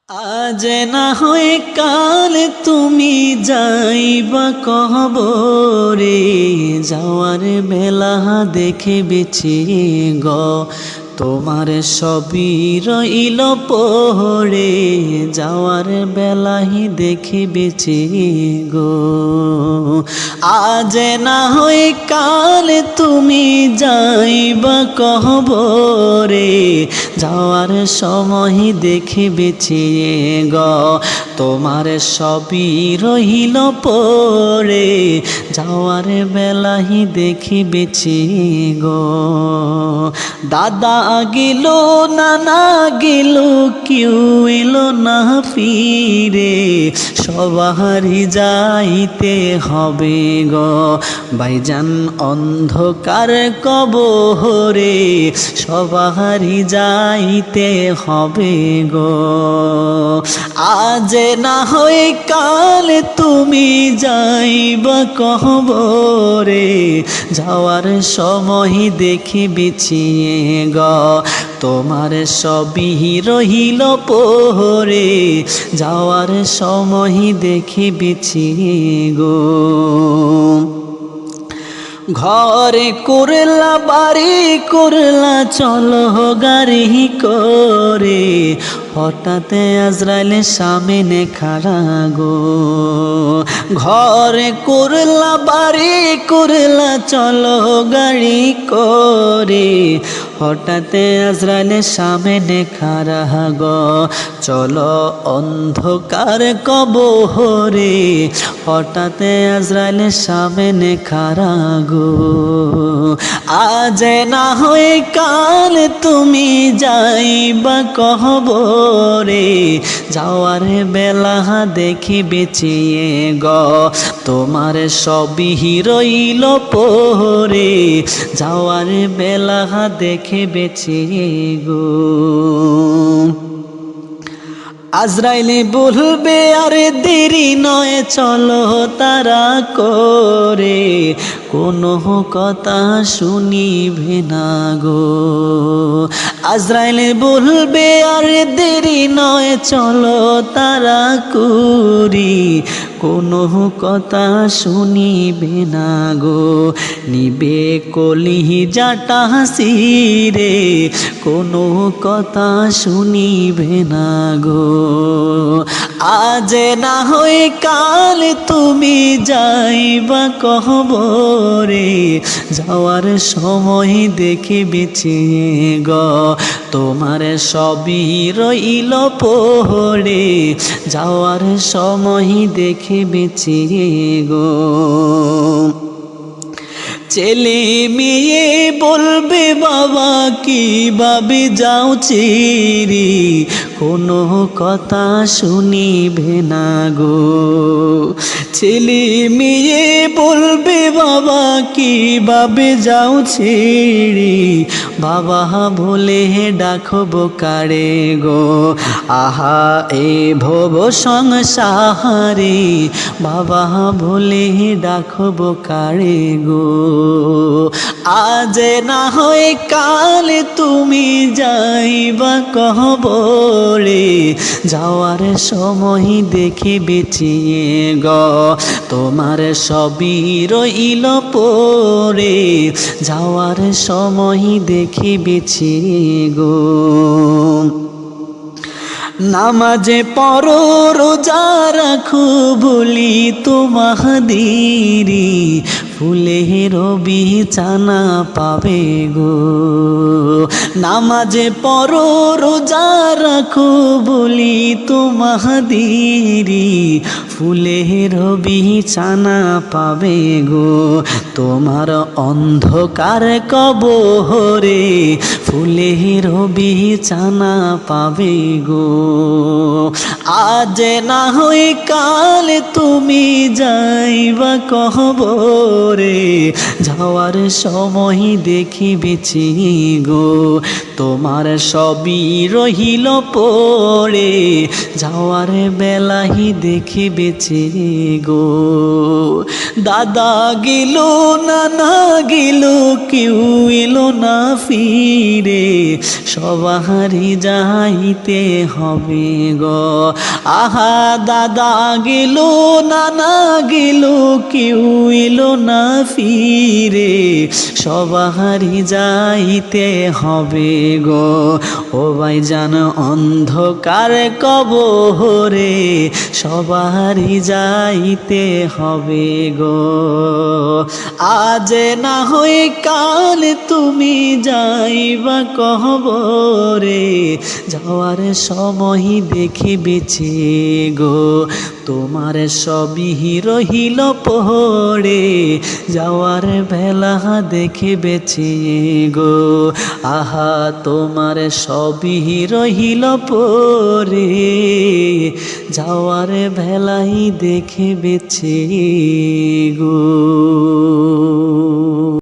আজ না হয় কাল তুমি যাইবা কবরে, যাওয়ার বেলা দেখে বেছে গ তোমার সবই রইল পড়ে, যাওয়ার বেলাহি দেখে বেছে গো। আজ না হয় কাল তুমি যাইবা কবরে, যাওয়ার সময় দেখে বেছে গ তোমার সবই রহিল পড়ে, যাওয়ার বেলাহি দেখে বেছে গো। দাদা গেল নানা গেল কেউ এলো না ফিরে, সবারই যাইতে হবে গো ভাইজান অন্ধকার কবরে, সবারই যাইতে হবে গো। আজ না হয় কাল তুমি যাইবা কবরে, যাওয়ার সময় দেখি বিছিয়ে গ তোমার সবই রহিল পড়ে, যাওয়ার সময় দেখি বিছিয়ে গো। ঘরে করলা বাড়ি করলা চলো গাড়ি করে, হঠাৎ আজরাইলে সামনে খাড়া গো। ঘরে করলা বাড়ি করলা চলো গাড়ি করে, হঠাৎ আজরাইলে সামনে খাড়া গো। চলো অন্ধকার কবরে, হঠাৎ আজরাইলে সামনে খাড়া গো। আজ না হয় কাল তুমি যাইবা কবরে, যাওয়ার বেলা দেখি বেছে গ তোমার সবই রইল পড়ে, যাওয়ার বেলা দেখে বেছে গো। আজরাইলে বলবে আরে দেরি নয় চলো তারা করে, কোনো কথা শুনিবে না গো। আজরাইলে বলবে আরে দেরি নয় চলো তারা করি, কোনো কথা শুনিবে না গো। নিবে কলি জাটা সিরে, কোনো কথা শুনিবে না গো। আজ না হয় কাল তুমি যাইবা কবরে, যাওয়ার সময় দেখে বেছে গ তোমার সবই রইল পড়ে, যাওয়ার সময় দেখে বেছে গো। ছেলে মেয়ে বলবে বাবা কিভাবে যাও চিরি, কোনো কথা শুনিবে না গো। ছেলে মেয়ে বলবে বাবা কিভাবে যাও ছিড়ি, বাবা বলে ডাকবো কারে গো। আহা এ ভব সংসারে, বাবা বলে ডাকবো কারে গো। আজ না হয় কাল তুমি যাইবা কবরে, যাওয়ার সময় দেখে বেছে গ তোমার সবই রইল পড়ে, যাওয়ার সময় দেখে বেছে গো। নামাজে পড়ো রোজা রাখো বলি তোমাদেরি, ফুলের বিছানা পাবে গো। নামাজে পড়ো রোজা রাখো বলি তোমাদেরি, ফুলের বিছানা পাবে গো। তোমার অন্ধকার কবরে, ফুলের বিছানা পাবে গো। আজ না হয় কাল তুমি যাইবা কবরে, পরে যাওয়ার সময় দেখিবেছি গো তোমার সবই রহিল পড়ে যাওয়ার বেলাহি দেখিবেছি গো দাদা গেল নানা গেল কেউ এলো না ফিরে সবারই যাইতে হবে গো আহা দাদা গেল নানা গেল কেউ এলো না ফিরে সবারই যাইতে হবে গো ও ভাইজান অন্ধকার কবরে সবারই যাইতে হবে গো আজ না হয়ে কাল তুমি যাইবা কবরে যাওয়ার সময় দেখিবেছি গো তোমার সবই রহিল পড়ে যাওয়ার বেলা দেখিবেছি গো আহা তোমার সবই রহিল পড়ে যাওয়ার বেলাই দেখিবেছি গো